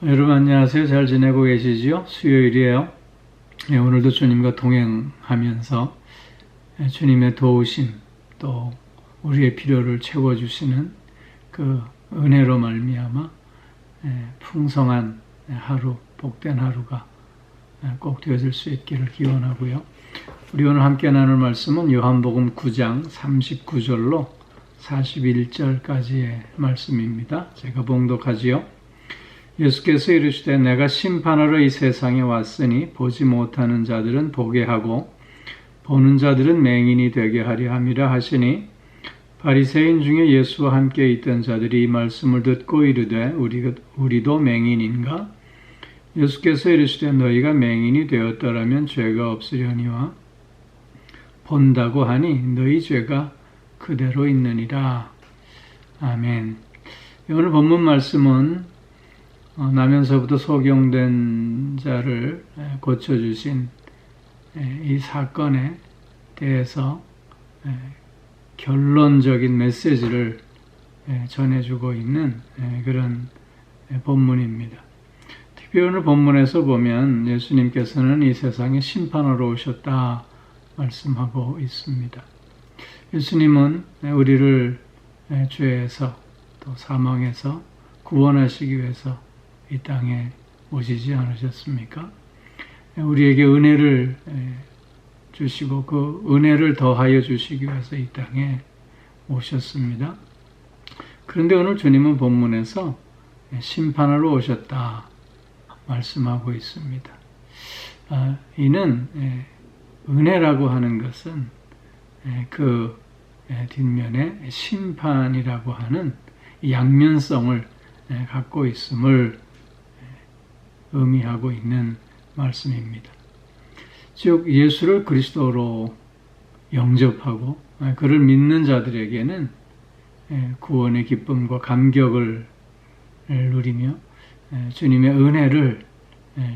여러분 안녕하세요. 잘 지내고 계시지요? 수요일이에요. 오늘도 주님과 동행하면서 주님의 도우심 또 우리의 필요를 채워주시는 그 은혜로 말미암아 풍성한 하루, 복된 하루가 꼭 되어질 수 있기를 기원하고요. 우리 오늘 함께 나눌 말씀은 요한복음 9장 39절로 41절까지의 말씀입니다. 제가 봉독하지요. 예수께서 이르시되 내가 심판하러 이 세상에 왔으니 보지 못하는 자들은 보게 하고 보는 자들은 맹인이 되게 하려 함이라 하시니 바리새인 중에 예수와 함께 있던 자들이 이 말씀을 듣고 이르되 우리도 맹인인가? 예수께서 이르시되 너희가 맹인이 되었더라면 죄가 없으려니와 본다고 하니 너희 죄가 그대로 있느니라. 아멘. 오늘 본문 말씀은 나면서부터 소경된 자를 고쳐주신 이 사건에 대해서 결론적인 메시지를 전해주고 있는 그런 본문입니다. 특히 오늘 본문에서 보면 예수님께서는 이 세상에 심판하러 오셨다 말씀하고 있습니다. 예수님은 우리를 죄에서 또 사망에서 구원하시기 위해서 이 땅에 오시지 않으셨습니까? 우리에게 은혜를 주시고 그 은혜를 더하여 주시기 위해서 이 땅에 오셨습니다. 그런데 오늘 주님은 본문에서 심판하러 오셨다 말씀하고 있습니다. 이는 은혜라고 하는 것은 그 뒷면에 심판이라고 하는 양면성을 갖고 있음을 의미하고 있는 말씀입니다. 즉 예수를 그리스도로 영접하고 그를 믿는 자들에게는 구원의 기쁨과 감격을 누리며 주님의 은혜를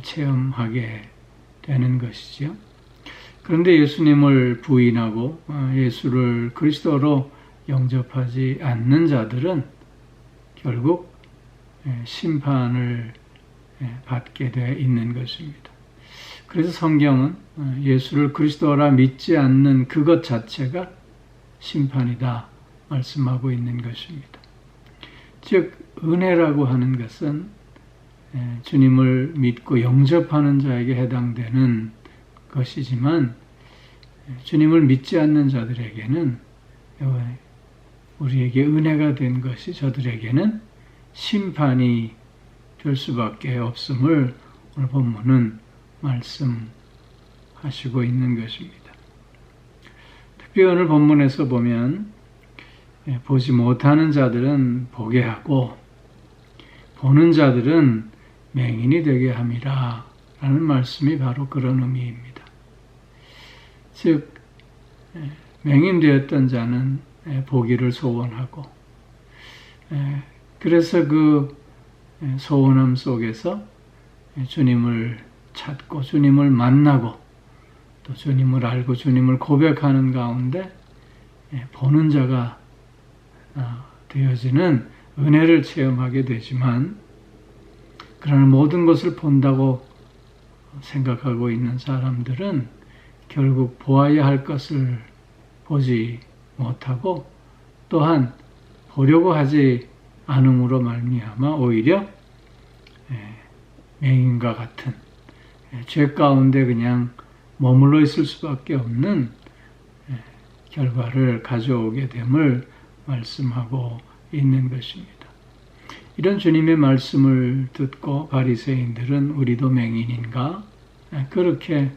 체험하게 되는 것이죠. 그런데 예수님을 부인하고 예수를 그리스도로 영접하지 않는 자들은 결국 심판을 받게 되어 있는 것입니다. 그래서 성경은 예수를 그리스도라 믿지 않는 그것 자체가 심판이다 말씀하고 있는 것입니다. 즉 은혜라고 하는 것은 주님을 믿고 영접하는 자에게 해당되는 것이지만 주님을 믿지 않는 자들에게는 우리에게 은혜가 된 것이 저들에게는 심판이 될 수밖에 없음을 오늘 본문은 말씀하시고 있는 것입니다. 특히 오늘 본문에서 보면 보지 못하는 자들은 보게 하고 보는 자들은 맹인이 되게 함이라 라는 말씀이 바로 그런 의미입니다. 즉 맹인되었던 자는 보기를 소원하고 그래서 그 소원함 속에서 주님을 찾고 주님을 만나고 또 주님을 알고 주님을 고백하는 가운데 보는 자가 되어지는 은혜를 체험하게 되지만 그러나 모든 것을 본다고 생각하고 있는 사람들은 결국 보아야 할 것을 보지 못하고 또한 보려고 하지 않음으로 말미암아 오히려 맹인과 같은 죄 가운데 그냥 머물러 있을 수밖에 없는 결과를 가져오게 됨을 말씀하고 있는 것입니다. 이런 주님의 말씀을 듣고 바리새인들은 우리도 맹인인가? 그렇게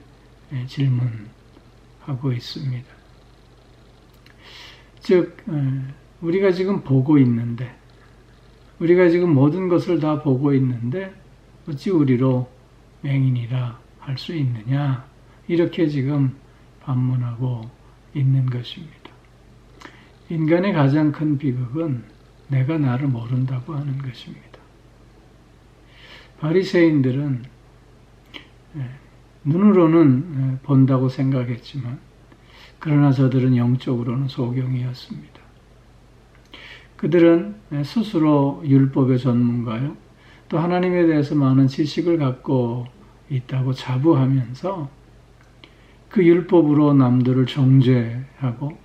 질문하고 있습니다. 즉 우리가 지금 보고 있는데 우리가 지금 모든 것을 다 보고 있는데 어찌 우리로 맹인이라 할 수 있느냐? 이렇게 지금 반문하고 있는 것입니다. 인간의 가장 큰 비극은 내가 나를 모른다고 하는 것입니다. 바리새인들은 눈으로는 본다고 생각했지만 그러나 저들은 영적으로는 소경이었습니다. 그들은 스스로 율법의 전문가요. 또 하나님에 대해서 많은 지식을 갖고 있다고 자부하면서 그 율법으로 남들을 정죄하고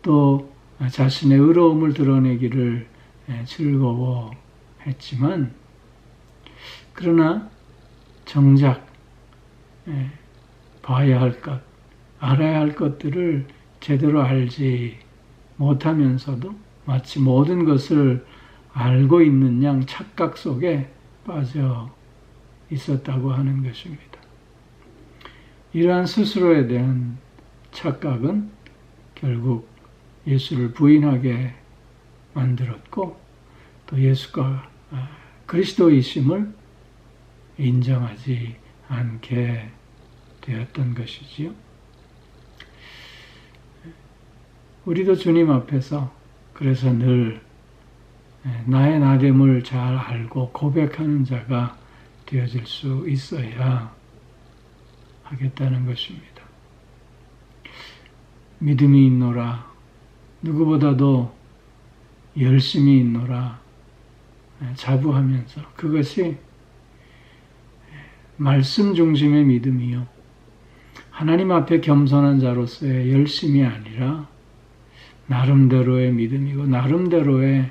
또 자신의 의로움을 드러내기를 즐거워했지만, 그러나 정작 봐야 할 것, 알아야 할 것들을 제대로 알지 못하면서도 마치 모든 것을 알고 있는 양 착각 속에 빠져 있었다고 하는 것입니다. 이러한 스스로에 대한 착각은 결국 예수를 부인하게 만들었고, 또 예수가 그리스도이심을 인정하지 않게 되었던 것이지요. 우리도 주님 앞에서 그래서 늘 나의 나됨을 잘 알고 고백하는 자가 되어질 수 있어야 하겠다는 것입니다. 믿음이 있노라, 누구보다도 열심히 있노라 자부하면서, 그것이 말씀 중심의 믿음이요, 하나님 앞에 겸손한 자로서의 열심이 아니라 나름대로의 믿음이고 나름대로의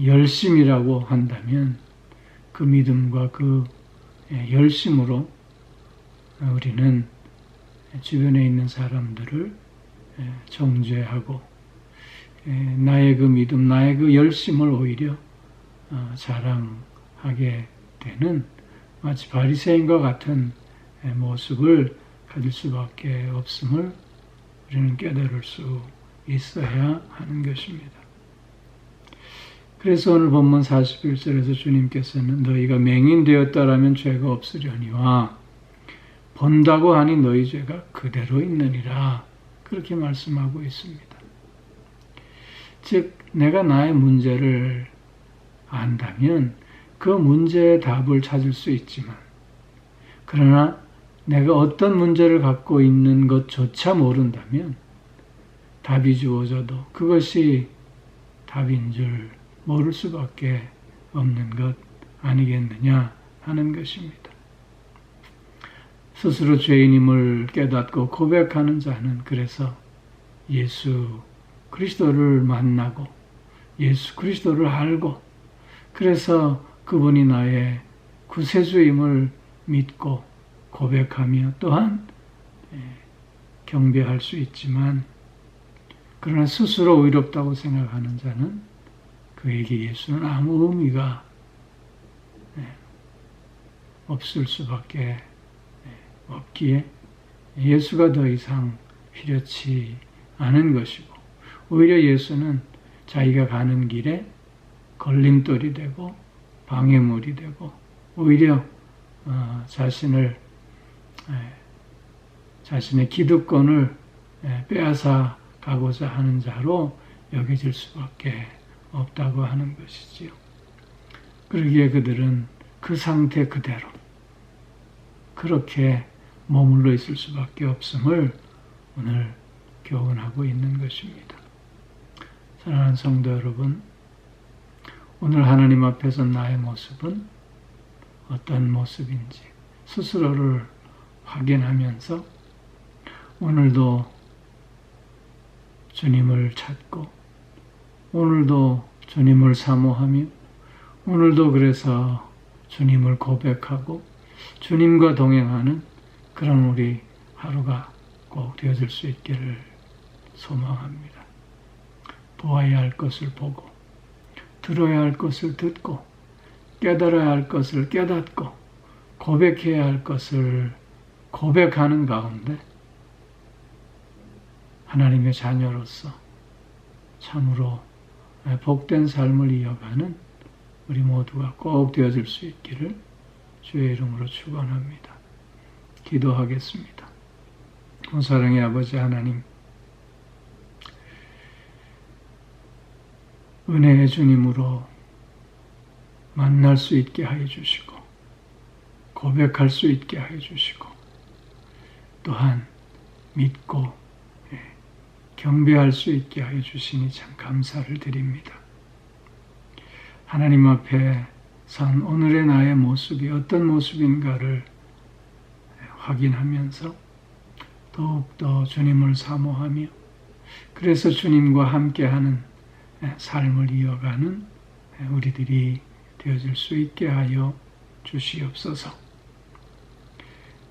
열심이라고 한다면, 그 믿음과 그 열심으로 우리는 주변에 있는 사람들을 정죄하고 나의 그 믿음, 나의 그 열심을 오히려 자랑하게 되는 마치 바리새인과 같은 모습을 가질 수밖에 없음을 우리는 깨달을 수 있어야 하는 것입니다. 그래서 오늘 본문 41절에서 주님께서는 너희가 맹인되었다라면 죄가 없으려니와 본다고 하니 너희 죄가 그대로 있느니라, 그렇게 말씀하고 있습니다. 즉 내가 나의 문제를 안다면 그 문제의 답을 찾을 수 있지만, 그러나 내가 어떤 문제를 갖고 있는 것조차 모른다면 답이 주어져도 그것이 답인 줄 모를 수밖에 없는 것 아니겠느냐 하는 것입니다. 스스로 죄인임을 깨닫고 고백하는 자는 그래서 예수 그리스도를 만나고 예수 그리스도를 알고, 그래서 그분이 나의 구세주임을 믿고 고백하며 또한 경배할 수 있지만, 그러나 스스로 의롭다고 생각하는 자는 그에게 예수는 아무 의미가 없을 수밖에 없기에 예수가 더 이상 필요치 않은 것이고, 오히려 예수는 자기가 가는 길에 걸림돌이 되고 방해물이 되고 오히려 자신의 기득권을 빼앗아 가고자 하는 자로 여겨질 수밖에 없다고 하는 것이지요. 그러기에 그들은 그 상태 그대로 그렇게 머물러 있을 수밖에 없음을 오늘 교훈하고 있는 것입니다. 사랑하는 성도 여러분, 오늘 하나님 앞에서 나의 모습은 어떤 모습인지 스스로를 확인하면서 오늘도 주님을 찾고 오늘도 주님을 사모하며 오늘도 그래서 주님을 고백하고 주님과 동행하는 그런 우리 하루가 꼭 되어질 수 있기를 소망합니다. 보아야 할 것을 보고 들어야 할 것을 듣고 깨달아야 할 것을 깨닫고 고백해야 할 것을 고백하는 가운데 하나님의 자녀로서 참으로 복된 삶을 이어가는 우리 모두가 꼭 되어질 수 있기를 주의 이름으로 축원합니다. 기도하겠습니다. 사랑의 아버지 하나님, 은혜의 주님으로 만날 수 있게 하여 주시고 고백할 수 있게 하여 주시고 또한 믿고 경배할 수 있게 하여 주시니 참 감사를 드립니다. 하나님 앞에 산 오늘의 나의 모습이 어떤 모습인가를 확인하면서 더욱더 주님을 사모하며 그래서 주님과 함께하는 삶을 이어가는 우리들이 되어질 수 있게 하여 주시옵소서.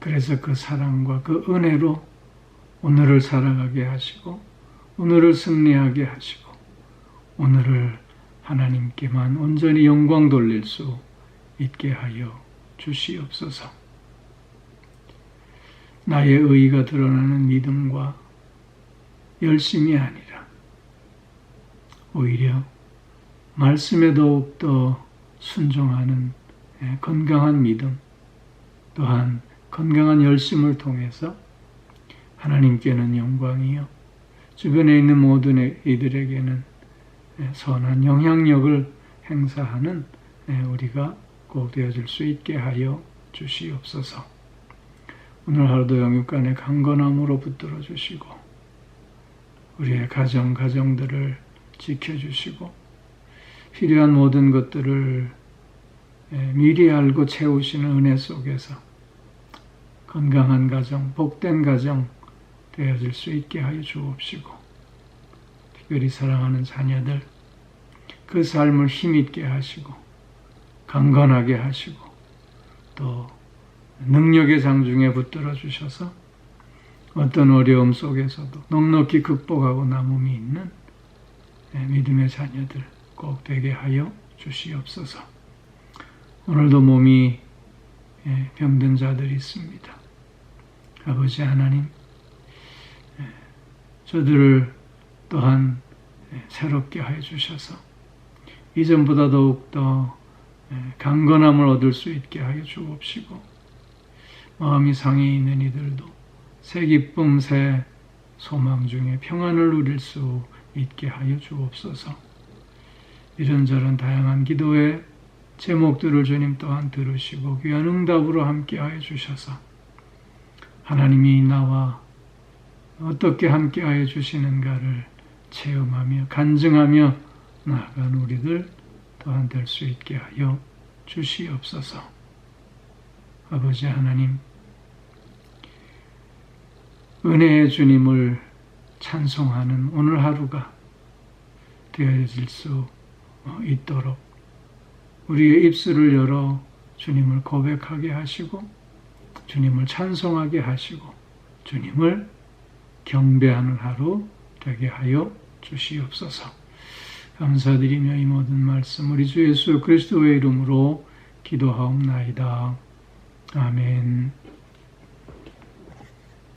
그래서 그 사랑과 그 은혜로 오늘을 살아가게 하시고 오늘을 승리하게 하시고 오늘을 하나님께만 온전히 영광 돌릴 수 있게 하여 주시옵소서. 나의 의의가 드러나는 믿음과 열심이 아니라 오히려 말씀에 더욱더 순종하는 건강한 믿음 또한 건강한 열심을 통해서 하나님께는 영광이요 주변에 있는 모든 이들에게는 선한 영향력을 행사하는 우리가 꼭 되어질 수 있게 하여 주시옵소서. 오늘 하루도 영육간의 강건함으로 붙들어 주시고 우리의 가정들을 지켜주시고 필요한 모든 것들을 미리 알고 채우시는 은혜 속에서 건강한 가정, 복된 가정 되어질 수 있게 하여 주옵시고 특별히 사랑하는 자녀들 그 삶을 힘있게 하시고 강건하게 하시고 또 능력의 장중에 붙들어 주셔서 어떤 어려움 속에서도 넉넉히 극복하고 남음이 있는 믿음의 자녀들 꼭 되게 하여 주시옵소서. 오늘도 몸이 병든 자들이 있습니다. 아버지 하나님, 저들을 또한 새롭게 하여 주셔서 이전보다 더욱더 강건함을 얻을 수 있게 하여 주옵시고 마음이 상해 있는 이들도 새 기쁨, 새 소망 중에 평안을 누릴 수 있게 하여 주옵소서. 이런저런 다양한 기도의 제목들을 주님 또한 들으시고 귀한 응답으로 함께 하여 주셔서 하나님이 나와 어떻게 함께 하여 주시는가를 체험하며 간증하며 나아간 우리들 또한 될 수 있게 하여 주시옵소서. 아버지 하나님, 은혜의 주님을 찬송하는 오늘 하루가 되어질 수 있도록 우리의 입술을 열어 주님을 고백하게 하시고 주님을 찬송하게 하시고 주님을 경배하는 하루 되게 하여 주시옵소서. 감사드리며 이 모든 말씀 우리 주 예수 그리스도의 이름으로 기도하옵나이다. 아멘.